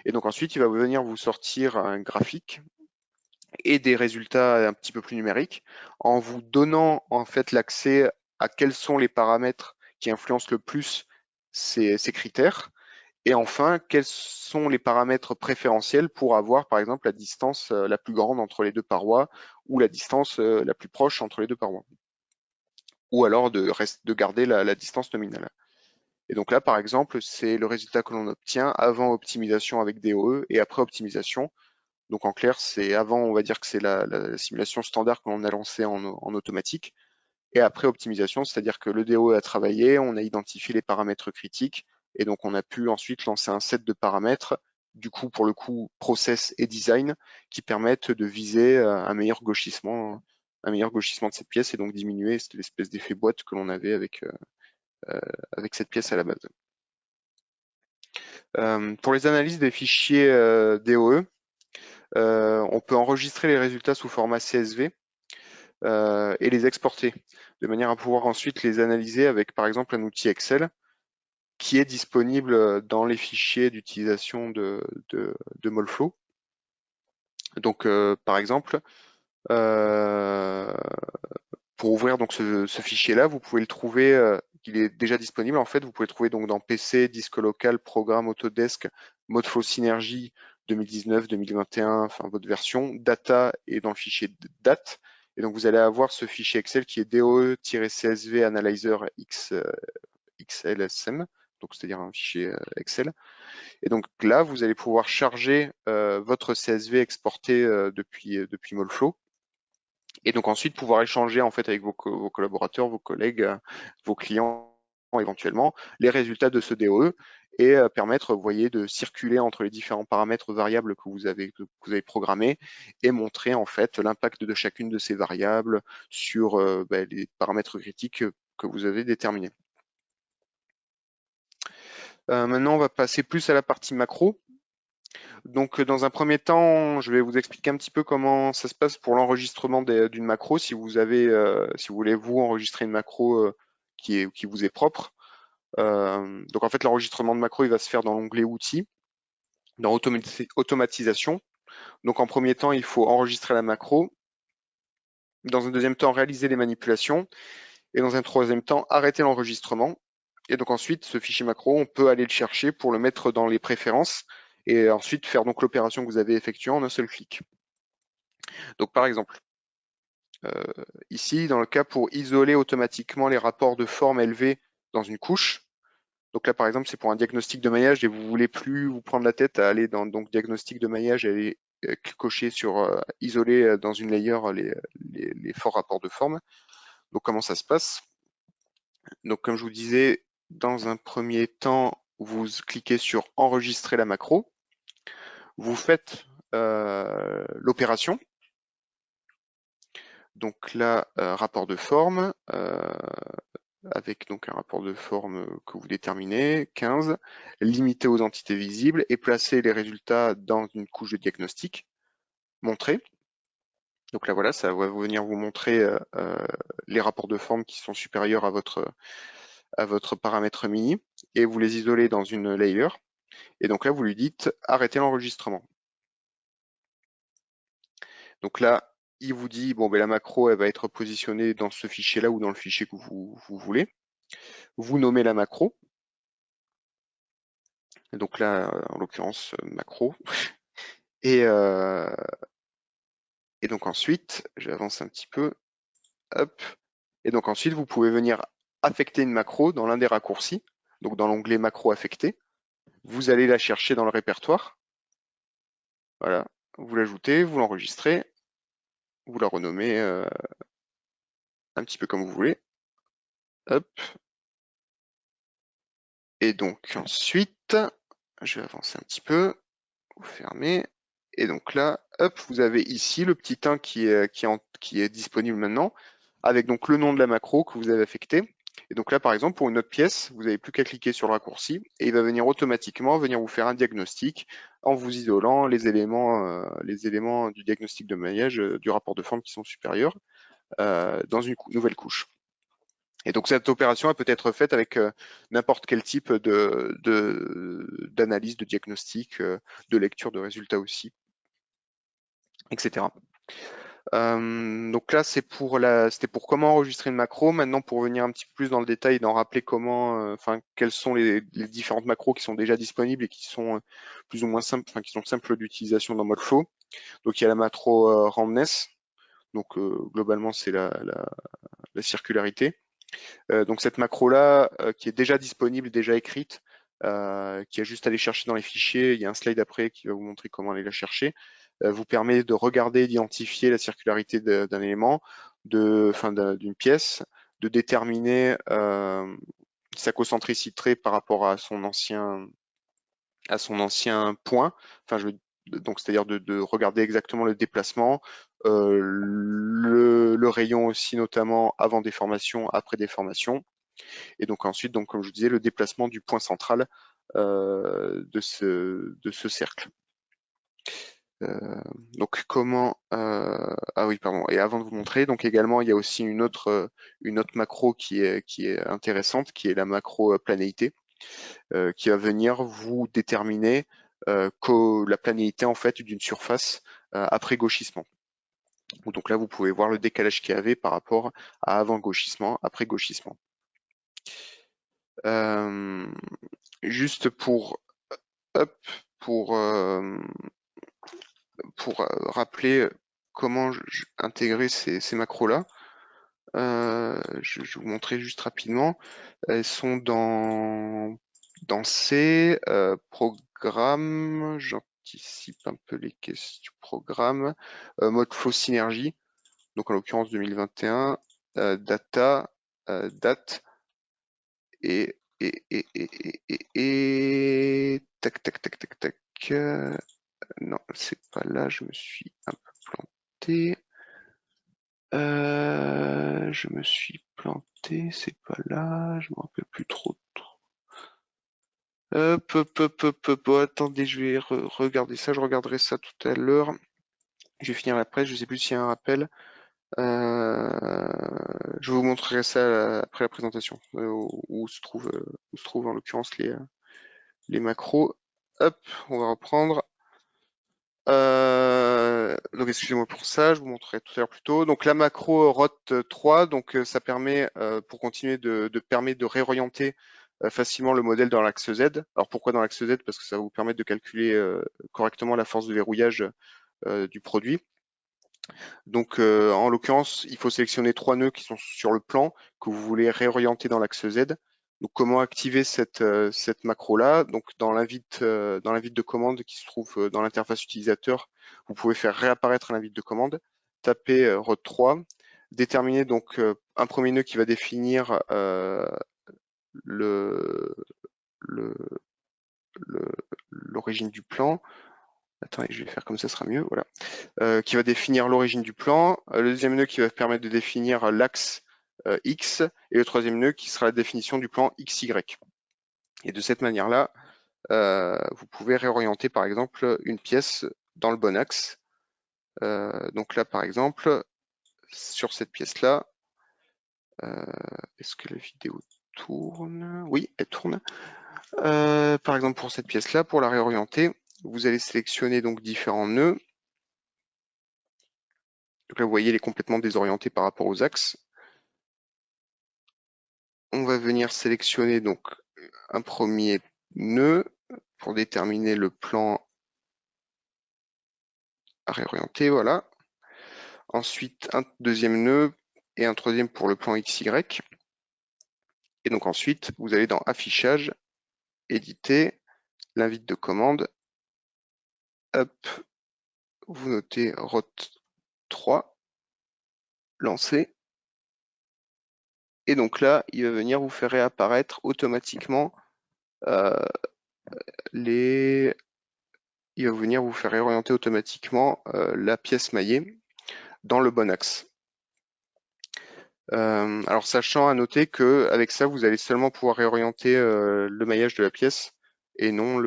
Et donc ensuite, il va venir vous sortir un graphique et des résultats un petit peu plus numériques en vous donnant en fait l'accès à quels sont les paramètres qui influencent le plus ces critères. Et enfin, quels sont les paramètres préférentiels pour avoir, par exemple, la distance la plus grande entre les deux parois ou la distance la plus proche entre les deux parois. Ou alors de garder la distance nominale. Et donc là, par exemple, c'est le résultat que l'on obtient avant optimisation avec DOE et après optimisation. Donc en clair, c'est avant, on va dire que c'est la simulation standard que l'on a lancée en automatique. Et après optimisation, c'est-à-dire que le DOE a travaillé, on a identifié les paramètres critiques, et donc on a pu ensuite lancer un set de paramètres, du coup pour le coup process et design, qui permettent de viser un meilleur gauchissement de cette pièce et donc diminuer l'espèce d'effet boîte que l'on avait avec cette pièce à la base. Pour les analyses des fichiers DOE, on peut enregistrer les résultats sous format CSV et les exporter, de manière à pouvoir ensuite les analyser avec par exemple un outil Excel qui est disponible dans les fichiers d'utilisation de Molflow. Donc par exemple, pour ouvrir donc ce fichier-là, vous pouvez le trouver, il est déjà disponible en fait, vous pouvez le trouver donc dans PC, disque local, programme, Autodesk, Modflow Synergy 2019, 2021, enfin votre version, data et dans le fichier date. Et donc vous allez avoir ce fichier Excel qui est DOE-CSV Analyzer XLSM, donc c'est-à-dire un fichier Excel. Et donc là, vous allez pouvoir charger votre CSV exporté depuis Molflow. Et donc ensuite pouvoir échanger en fait avec vos collaborateurs, vos collègues, vos clients éventuellement, les résultats de ce DOE et permettre, vous voyez, de circuler entre les différents paramètres variables que vous avez programmés et montrer en fait l'impact de chacune de ces variables sur les paramètres critiques que vous avez déterminés. Maintenant, on va passer plus à la partie macro. Donc, dans un premier temps, je vais vous expliquer un petit peu comment ça se passe pour l'enregistrement d'une macro. Si vous voulez vous enregistrer une macro qui vous est propre. Donc, en fait, l'enregistrement de macro, il va se faire dans l'onglet Outils, dans Automatisation. Donc, en premier temps, il faut enregistrer la macro. Dans un deuxième temps, réaliser les manipulations. Et dans un troisième temps, arrêter l'enregistrement. Et donc ensuite, ce fichier macro, on peut aller le chercher pour le mettre dans les préférences et ensuite faire donc l'opération que vous avez effectuée en un seul clic. Donc par exemple, ici, dans le cas pour isoler automatiquement les rapports de forme élevés dans une couche, donc là par exemple c'est pour un diagnostic de maillage et vous voulez plus vous prendre la tête à aller dans donc diagnostic de maillage et aller cocher sur isoler dans une layer les forts rapports de forme. Donc comment ça se passe? Donc comme je vous disais, dans un premier temps, vous cliquez sur enregistrer la macro, vous faites l'opération. Donc là, rapport de forme, avec donc un rapport de forme que vous déterminez, 15, limité aux entités visibles et placer les résultats dans une couche de diagnostic, montrer. Donc là voilà, ça va venir vous montrer les rapports de forme qui sont supérieurs à votre paramètre mini et vous les isolez dans une layer. Et donc là, vous lui dites arrêter l'enregistrement. Donc là, il vous dit bon ben la macro elle va être positionnée dans ce fichier-là ou dans le fichier que vous voulez. Vous nommez la macro. Et donc là, en l'occurrence, macro. Et donc ensuite, j'avance un petit peu. Hop. Et donc ensuite, vous pouvez venir affecter une macro dans l'un des raccourcis, donc dans l'onglet macro affecté. Vous allez la chercher dans le répertoire. Voilà, vous l'ajoutez, vous l'enregistrez, vous la renommez un petit peu comme vous voulez. Hop. Et donc ensuite, je vais avancer un petit peu, vous fermez. Et donc là, hop, vous avez ici le petit 1 qui est disponible maintenant, avec donc le nom de la macro que vous avez affecté. Et donc là, par exemple, pour une autre pièce, vous n'avez plus qu'à cliquer sur le raccourci et il va venir automatiquement venir vous faire un diagnostic en vous isolant les éléments du diagnostic de maillage du rapport de forme qui sont supérieurs dans une nouvelle couche. Et donc cette opération elle peut être faite avec n'importe quel type d'analyse, de diagnostic, de lecture de résultats aussi, etc. Donc là c'était pour comment enregistrer une macro. Maintenant pour venir un petit peu plus dans le détail et d'en rappeler quelles sont les différentes macros qui sont déjà disponibles et qui sont plus ou moins simples, qui sont simples d'utilisation dans Moleflow. Donc il y a la macro roundness. Donc globalement c'est la circularité. Donc cette macro-là, qui est déjà disponible, déjà écrite, qui a juste à aller chercher dans les fichiers, il y a un slide après qui va vous montrer comment aller la chercher, vous permet de regarder, d'identifier la circularité d'un élément, d'une pièce, de déterminer sa concentricité par rapport à son ancien point, donc c'est-à-dire de regarder exactement le déplacement, le rayon aussi notamment avant déformation, après déformation, et donc ensuite, donc comme je vous disais, le déplacement du point central de ce cercle. Donc comment ah oui pardon, et avant de vous montrer, donc également il y a aussi une autre macro qui est intéressante, qui est la macro planéité, qui va venir vous déterminer la planéité en fait d'une surface après gauchissement. Donc là vous pouvez voir le décalage qu'il y avait par rapport à avant gauchissement, après gauchissement. Juste pour hop, pour rappeler comment intégrer ces macros-là. Je vais vous montrer juste rapidement. Elles sont dans C, programme, j'anticipe un peu les questions, programme, mode flow synergie, donc en l'occurrence 2021, data, date, et tac, tac, tac, tac, tac. Non, c'est pas là, je me suis un peu planté. Je me suis planté, c'est pas là, je me rappelle plus trop. Hop, hop, hop, hop, hop, oh, attendez, je vais regarder ça, je regarderai ça tout à l'heure. Je vais finir la presse, je sais plus s'il y a un rappel. Je vous montrerai ça après la présentation, où se trouve en l'occurrence les macros. Hop, on va reprendre. Donc excusez-moi pour ça, je vous montrerai tout à l'heure plus tôt. Donc la macro ROT3, donc ça permet, pour continuer, permettre de réorienter facilement le modèle dans l'axe Z. Alors pourquoi dans l'axe Z? Parce que ça va vous permettre de calculer correctement la force de verrouillage du produit. Donc en l'occurrence, il faut sélectionner 3 nœuds qui sont sur le plan que vous voulez réorienter dans l'axe Z. Donc comment activer cette macro-là? Donc dans l'invite de commande qui se trouve dans l'interface utilisateur, vous pouvez faire réapparaître l'invite de commande, taper ROT3, déterminer donc un premier nœud qui va définir l'origine du plan. Attends, je vais faire comme ça sera mieux, voilà. Qui va définir l'origine du plan, le deuxième nœud qui va permettre de définir l'axe X, et le troisième nœud qui sera la définition du plan XY. Et de cette manière-là, vous pouvez réorienter par exemple une pièce dans le bon axe. Donc là, par exemple, sur cette pièce-là, est-ce que la vidéo tourne? Oui, elle tourne. Par exemple, pour cette pièce-là, pour la réorienter, vous allez sélectionner donc différents nœuds. Donc là, vous voyez, elle est complètement désorientée par rapport aux axes. On va venir sélectionner donc un premier nœud pour déterminer le plan à réorienter, voilà. Ensuite, un deuxième nœud et un troisième pour le plan XY. Et donc ensuite, vous allez dans Affichage, Éditer, l'invite de commande, hop, vous notez ROT 3, lancer. Et donc là, il va venir vous faire réapparaître automatiquement il va venir vous faire réorienter automatiquement la pièce maillée dans le bon axe. Alors sachant à noter que avec ça, vous allez seulement pouvoir réorienter le maillage de la pièce et non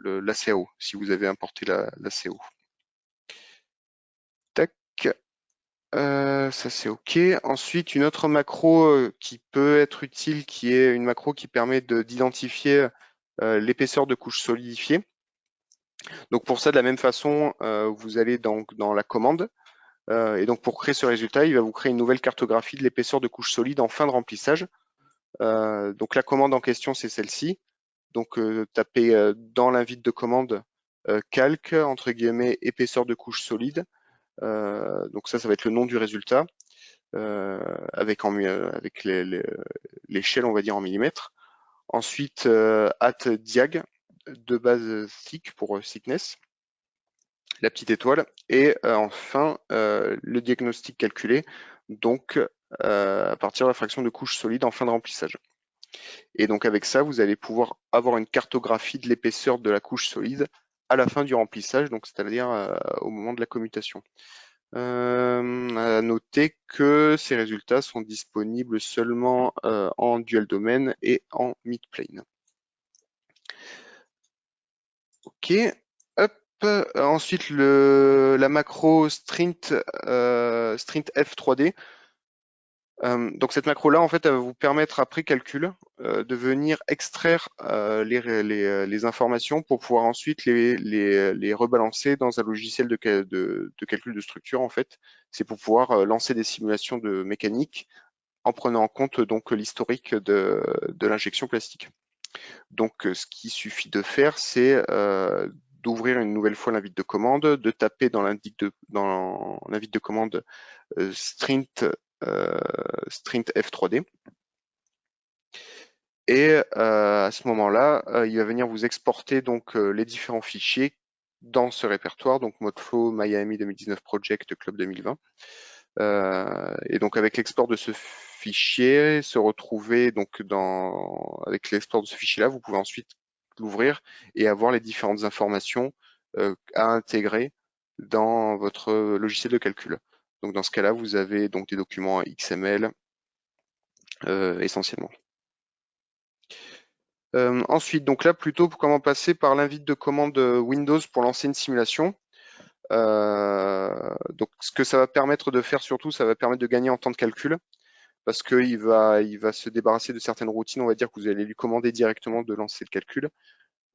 la CAO, si vous avez importé la CAO. Tac. Ça c'est OK. Ensuite, une autre macro qui peut être utile, qui est une macro qui permet d'identifier l'épaisseur de couche solidifiée. Donc pour ça, de la même façon, vous allez donc dans la commande. Et donc pour créer ce résultat, il va vous créer une nouvelle cartographie de l'épaisseur de couche solide en fin de remplissage. Donc la commande en question, c'est celle-ci. Donc tapez dans l'invite de commande calque, entre guillemets, épaisseur de couche solide. Donc ça va être le nom du résultat avec l'échelle, on va dire, en millimètres. Ensuite, @diag de base thick pour thickness, la petite étoile, et enfin le diagnostic calculé, donc à partir de la fraction de couche solide en fin de remplissage. Et donc avec ça, vous allez pouvoir avoir une cartographie de l'épaisseur de la couche solide à la fin du remplissage, donc c'est-à-dire au moment de la commutation. À noter que ces résultats sont disponibles seulement en dual domaine et en mid-plane. OK. Hop. Ensuite, la macro Strint F3D. Donc cette macro-là, en fait, elle va vous permettre après calcul de venir extraire les informations pour pouvoir ensuite les rebalancer dans un logiciel de calcul de structure. En fait, c'est pour pouvoir lancer des simulations de mécanique en prenant en compte donc l'historique de l'injection plastique. Donc ce qu'il suffit de faire, c'est d'ouvrir une nouvelle fois l'invite de commande, de taper dans l'invite de commande Strint F3D. Et à ce moment-là, il va venir vous exporter donc les différents fichiers dans ce répertoire, donc Modeflow, Miami 2019 Project, Club 2020. Et donc avec l'export de ce fichier, se retrouver donc avec l'export de ce fichier-là, vous pouvez ensuite l'ouvrir et avoir les différentes informations à intégrer dans votre logiciel de calcul. Donc dans ce cas-là, vous avez donc des documents XML essentiellement. Ensuite, donc là plutôt comment passer par l'invite de commande Windows pour lancer une simulation. Donc ce que ça va permettre de faire surtout, ça va permettre de gagner en temps de calcul parce qu'il va se débarrasser de certaines routines, on va dire que vous allez lui commander directement de lancer le calcul.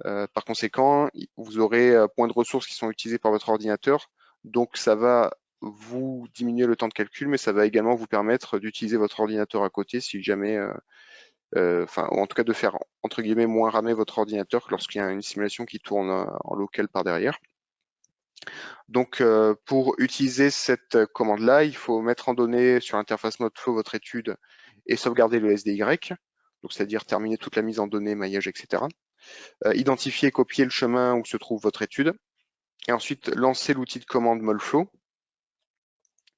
Par conséquent, vous aurez moins de ressources qui sont utilisées par votre ordinateur, donc ça va vous diminuer le temps de calcul, mais ça va également vous permettre d'utiliser votre ordinateur à côté si jamais, ou en tout cas de faire entre guillemets moins ramer votre ordinateur lorsqu'il y a une simulation qui tourne en local par derrière. Donc pour utiliser cette commande-là, il faut mettre en données sur l'interface Modeflow votre étude et sauvegarder le SDY, donc c'est-à-dire terminer toute la mise en données, maillage, etc. Identifier et copier le chemin où se trouve votre étude, et ensuite lancer l'outil de commande Molflow,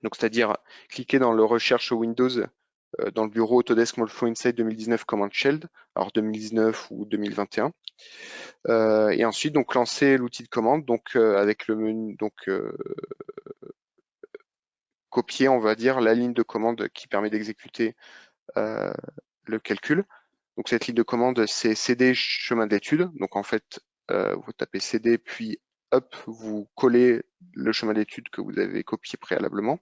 donc c'est-à-dire cliquer dans le recherche Windows dans le bureau Autodesk Molflow Insight 2019 Command Shell, alors 2019 ou 2021. Et ensuite donc lancer l'outil de commande, donc avec le menu, donc copier, on va dire, la ligne de commande qui permet d'exécuter le calcul. Donc cette ligne de commande, c'est cd chemin d'étude. Donc en fait, vous tapez cd, puis hop, vous collez le chemin d'étude que vous avez copié préalablement.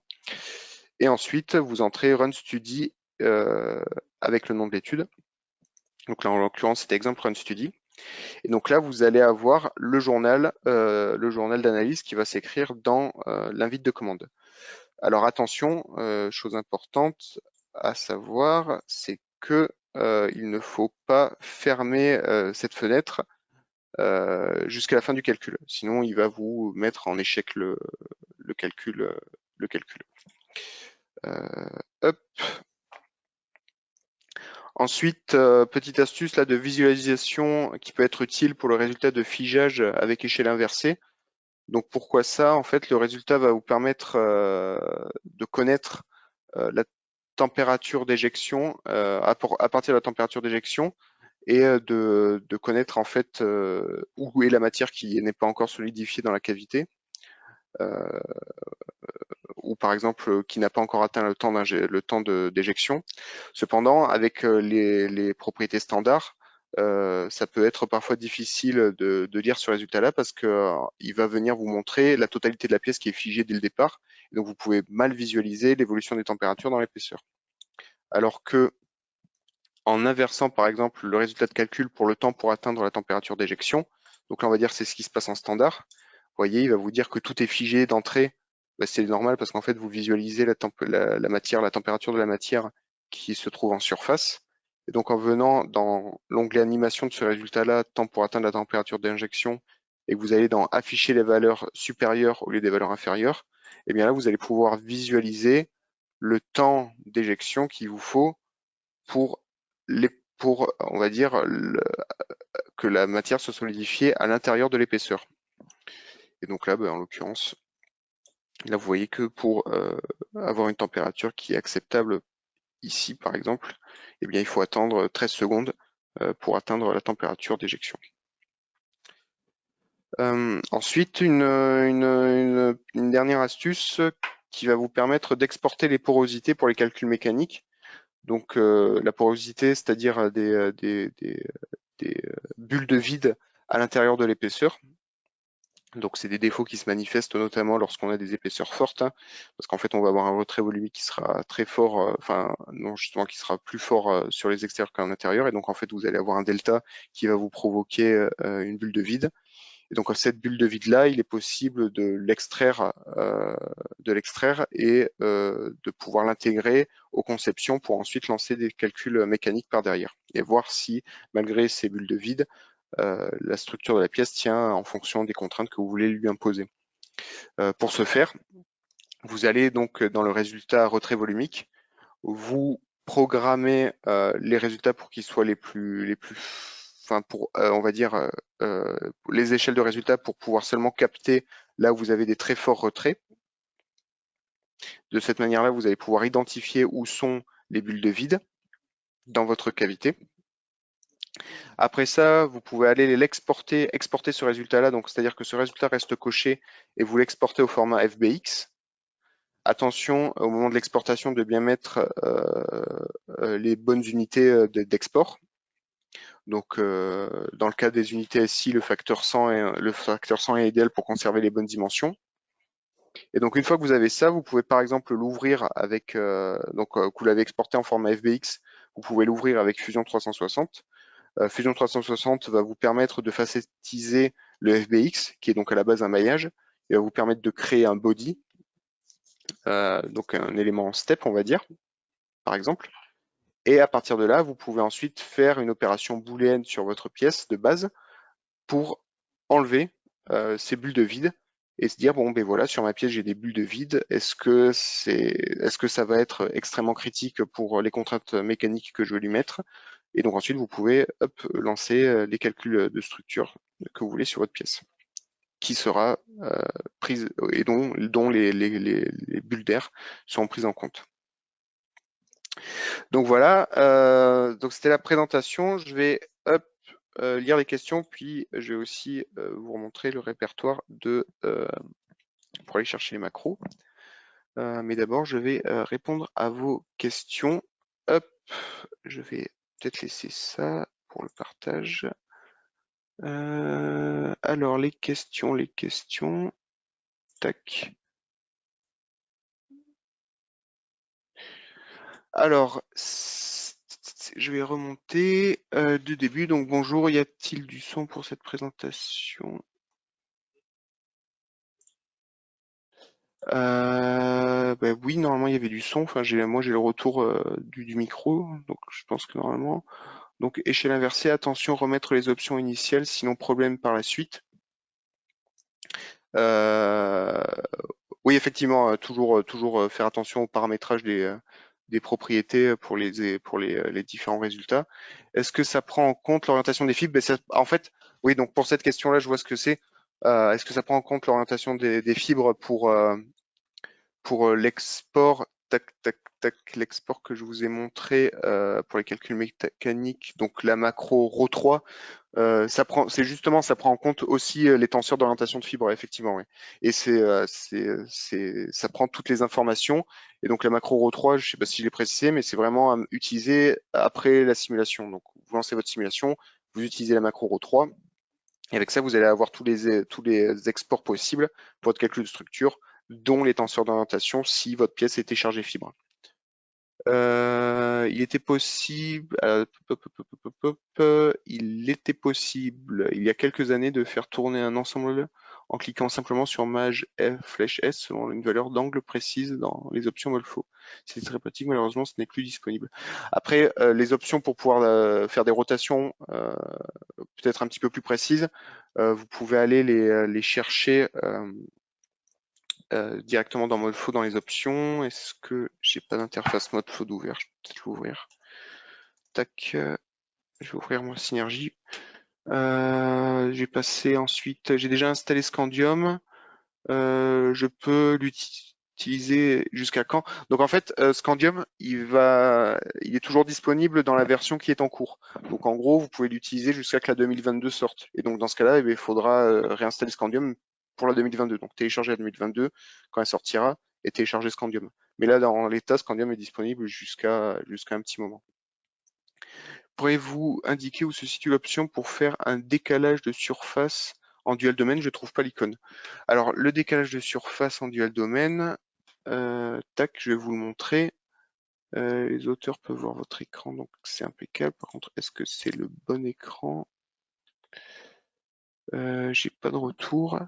Et ensuite, vous entrez run study avec le nom de l'étude. Donc là, en l'occurrence, c'était exemple run study. Et donc là, vous allez avoir le journal d'analyse qui va s'écrire dans l'invite de commande. Alors attention, chose importante à savoir, c'est que il ne faut pas fermer cette fenêtre jusqu'à la fin du calcul. Sinon, il va vous mettre en échec le calcul le calcul. Hop. Ensuite, petite astuce là de visualisation qui peut être utile pour le résultat de figeage avec échelle inversée. Donc pourquoi ça? En fait, le résultat va vous permettre de connaître la température d'éjection à partir de la température d'éjection et de connaître en fait où est la matière qui n'est pas encore solidifiée dans la cavité. Ou par exemple qui n'a pas encore atteint le temps d'éjection. Cependant, avec les propriétés standards, ça peut être parfois difficile de lire ce résultat-là parce que il va venir vous montrer la totalité de la pièce qui est figée dès le départ. Et donc vous pouvez mal visualiser l'évolution des températures dans l'épaisseur. Alors que en inversant par exemple le résultat de calcul pour le temps pour atteindre la température d'éjection, donc là on va dire c'est ce qui se passe en standard, vous voyez, il va vous dire que tout est figé d'entrée. Bah, c'est normal parce qu'en fait vous visualisez la matière, la température de la matière qui se trouve en surface. Et donc en venant dans l'onglet animation de ce résultat-là, temps pour atteindre la température d'injection, et que vous allez dans afficher les valeurs supérieures au lieu des valeurs inférieures, et bien là vous allez pouvoir visualiser le temps d'éjection qu'il vous faut pour on va dire, que la matière se solidifie à l'intérieur de l'épaisseur. Et donc là, en l'occurrence, là vous voyez que pour avoir une température qui est acceptable ici par exemple, eh bien il faut attendre 13 secondes pour atteindre la température d'éjection. Ensuite, une dernière astuce qui va vous permettre d'exporter les porosités pour les calculs mécaniques. Donc la porosité, c'est-à-dire des bulles de vide à l'intérieur de l'épaisseur. Donc c'est des défauts qui se manifestent notamment lorsqu'on a des épaisseurs fortes, hein, parce qu'en fait on va avoir un retrait volumique qui sera très fort, enfin non justement qui sera plus fort sur les extérieurs qu'en intérieur, et donc en fait vous allez avoir un delta qui va vous provoquer une bulle de vide. Et donc cette bulle de vide là, il est possible de l'extraire et de pouvoir l'intégrer aux conceptions pour ensuite lancer des calculs mécaniques par derrière et voir si malgré ces bulles de vide, la structure de la pièce tient en fonction des contraintes que vous voulez lui imposer. Pour ce faire, vous allez donc dans le résultat retrait volumique, vous programmez les résultats pour qu'ils soient enfin pour on va dire les échelles de résultats pour pouvoir seulement capter là où vous avez des très forts retraits. De cette manière-là, vous allez pouvoir identifier où sont les bulles de vide dans votre cavité. Après ça, vous pouvez aller l'exporter, exporter ce résultat-là, donc c'est-à-dire que ce résultat reste coché et vous l'exportez au format FBX. Attention au moment de l'exportation de bien mettre les bonnes unités d'export. Donc dans le cas des unités SI, le facteur 100 est idéal pour conserver les bonnes dimensions. Et donc une fois que vous avez ça, vous pouvez par exemple l'ouvrir avec, que vous l'avez exporté en format FBX, vous pouvez l'ouvrir avec Fusion 360. Fusion 360 va vous permettre de facetiser le FBX, qui est donc à la base un maillage, et va vous permettre de créer un body, donc un élément step, on va dire, par exemple. Et à partir de là, vous pouvez ensuite faire une opération booléenne sur votre pièce de base pour enlever ces bulles de vide et se dire bon ben voilà, sur ma pièce j'ai des bulles de vide, est-ce que ça va être extrêmement critique pour les contraintes mécaniques que je vais lui mettre? Et donc ensuite vous pouvez lancer les calculs de structure que vous voulez sur votre pièce, qui sera prise et dont les bulles d'air seront prises en compte. Donc voilà, donc c'était la présentation. Je vais lire les questions, puis je vais aussi vous remontrer le répertoire pour aller chercher les macros. Mais d'abord, je vais répondre à vos questions. Hop, je vais peut-être laisser ça pour le partage. Alors, les questions. Tac. Alors, je vais remonter du début. Donc, bonjour, y a-t-il du son pour cette présentation? Oui, normalement il y avait du son. Enfin, moi j'ai le retour du micro, donc je pense que normalement. Donc échelle inversée, attention, remettre les options initiales, sinon problème par la suite. Oui, effectivement, toujours faire attention au paramétrage des propriétés pour les différents résultats. Est-ce que ça prend en compte l'orientation des fibres? En fait, oui, donc pour cette question-là, je vois ce que c'est. Est-ce que ça prend en compte l'orientation des fibres pour l'export, tac, tac, tac, l'export que je vous ai montré pour les calculs mécaniques, donc la macro Rho3, ça prend en compte aussi les tenseurs d'orientation de fibres, effectivement, oui. Et ça prend toutes les informations. Et donc la macro Rho3, je sais pas si je l'ai précisé, mais c'est vraiment utilisé après la simulation. Donc vous lancez votre simulation, vous utilisez la macro Rho3. Et avec ça, vous allez avoir tous les exports possibles pour votre calcul de structure, dont les tenseurs d'orientation si votre pièce était chargée fibre. Il était possible, il était possible il y a quelques années de faire tourner un ensemble en cliquant simplement sur Maj F flèche S selon une valeur d'angle précise dans les options Molfo. C'est très pratique, malheureusement ce n'est plus disponible. Après, les options pour pouvoir faire des rotations peut-être un petit peu plus précises, vous pouvez aller les chercher directement dans Modeflow dans les options. Est-ce que j'ai pas d'interface Modeflow d'ouvert? Je vais peut-être l'ouvrir. Tac, je vais ouvrir mon Synergie. J'ai passé ensuite, j'ai déjà installé Scandium. Je peux l'utiliser jusqu'à quand? Donc en fait, Scandium, il est toujours disponible dans la version qui est en cours. Donc en gros, vous pouvez l'utiliser jusqu'à que la 2022 sorte. Et donc dans ce cas-là, il faudra réinstaller Scandium pour la 2022. Donc télécharger la 2022 quand elle sortira et télécharger Scandium. Mais là, dans l'état, Scandium est disponible jusqu'à un petit moment. Pourriez-vous indiquer où se situe l'option pour faire un décalage de surface en dual domaine? Je ne trouve pas l'icône. Alors, le décalage de surface en dual domaine, tac, je vais vous le montrer. Les auteurs peuvent voir votre écran, donc c'est impeccable. Par contre, est-ce que c'est le bon écran? J'ai pas de retour.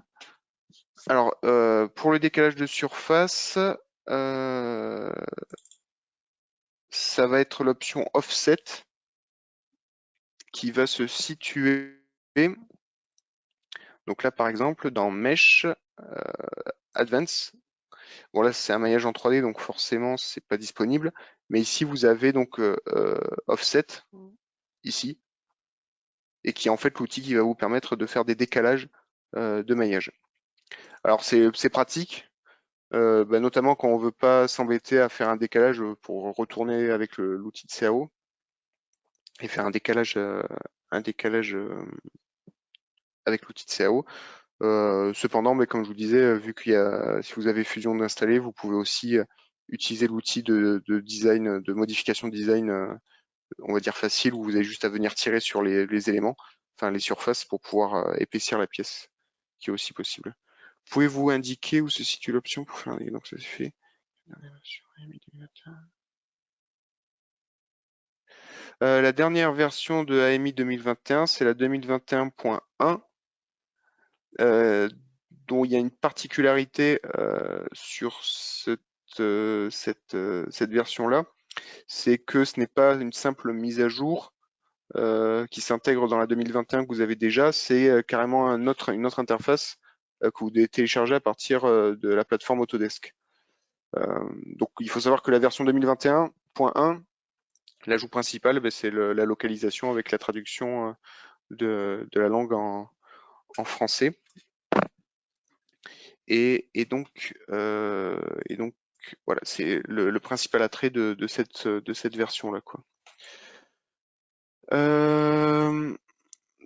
Alors, pour le décalage de surface, ça va être l'option offset qui va se situer. Donc là, par exemple, dans Mesh Advance, bon là c'est un maillage en 3D, donc forcément c'est pas disponible. Mais ici vous avez donc Offset, ici, et qui est en fait l'outil qui va vous permettre de faire des décalages de maillage. Alors c'est pratique, notamment quand on veut pas s'embêter à faire un décalage pour retourner avec l'outil de CAO et faire un décalage avec l'outil de CAO. Cependant, mais comme je vous disais, vu si vous avez Fusion installé, vous pouvez aussi utiliser l'outil de design, de modification de design, on va dire facile, où vous avez juste à venir tirer sur les éléments, enfin les surfaces pour pouvoir épaissir la pièce, qui est aussi possible. Pouvez-vous indiquer où se situe l'option pour faire donc ça se fait. La dernière version de AMI 2021, c'est la 2021.1. Dont il y a une particularité sur cette version-là, c'est que ce n'est pas une simple mise à jour qui s'intègre dans la 2021 que vous avez déjà, c'est carrément une autre interface que vous devez télécharger à partir de la plateforme Autodesk. Donc il faut savoir que la version 2021.1, l'ajout principal, c'est la localisation avec la traduction de la langue en français. Et donc voilà, c'est le principal attrait de cette version-là, quoi.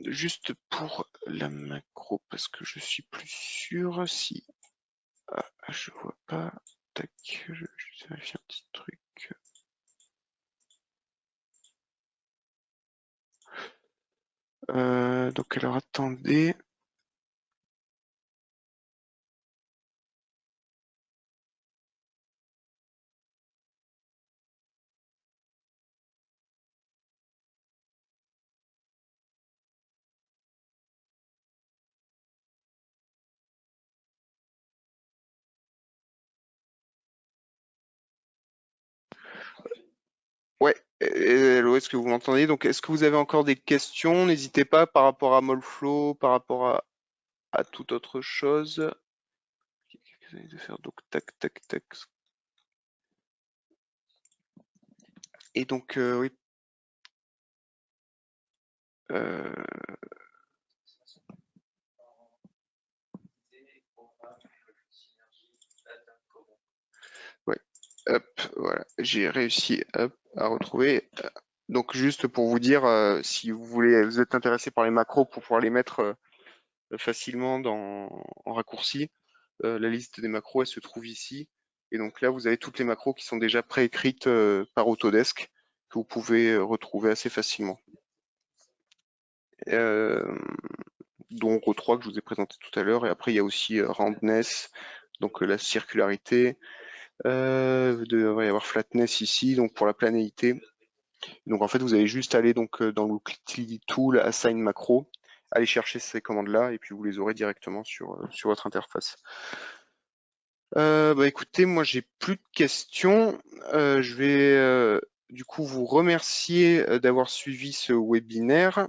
Juste pour la macro, parce que je suis plus sûr si... Ah, je vois pas. Tac, je vais juste vérifier un petit truc. Donc alors attendez. Ouais, hello, est-ce que vous m'entendez? Donc est-ce que vous avez encore des questions? N'hésitez pas par rapport à Molflow, par rapport à toute autre chose. de faire donc tac, tac, tac. Et donc, oui. Ouais. Hop, voilà, j'ai réussi hop, à retrouver. Donc juste pour vous dire, si vous voulez, vous êtes intéressé par les macros pour pouvoir les mettre facilement en raccourci, la liste des macros, elle se trouve ici. Et donc là, vous avez toutes les macros qui sont déjà préécrites par Autodesk, que vous pouvez retrouver assez facilement. Dont Ro3 que je vous ai présenté tout à l'heure. Et après, il y a aussi roundness, donc la circularité. Il va y avoir flatness ici, donc pour la planéité. Donc en fait, vous allez juste aller donc dans l'outil tool assign macro, aller chercher ces commandes-là et puis vous les aurez directement sur votre interface. Bah écoutez, moi j'ai plus de questions. Je vais du coup vous remercier d'avoir suivi ce webinaire.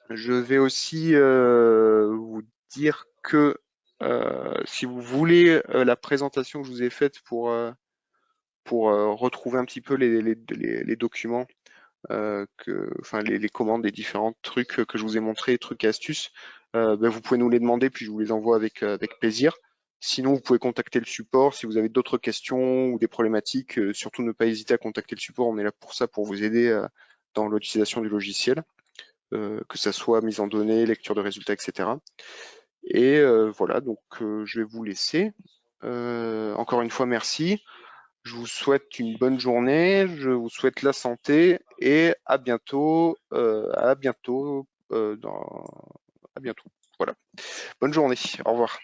Je vais aussi vous dire que si vous voulez la présentation que je vous ai faite pour retrouver un petit peu les documents, enfin les commandes, les différents trucs que je vous ai montrés, trucs et astuces, ben, vous pouvez nous les demander, puis je vous les envoie avec plaisir. Sinon, vous pouvez contacter le support si vous avez d'autres questions ou des problématiques. Surtout ne pas hésiter à contacter le support. On est là pour ça, pour vous aider dans l'utilisation du logiciel, que ça soit mise en données, lecture de résultats, etc. Et voilà, donc je vais vous laisser. Encore une fois, merci. Je vous souhaite une bonne journée, je vous souhaite la santé et à bientôt, à bientôt. Voilà. Bonne journée, au revoir.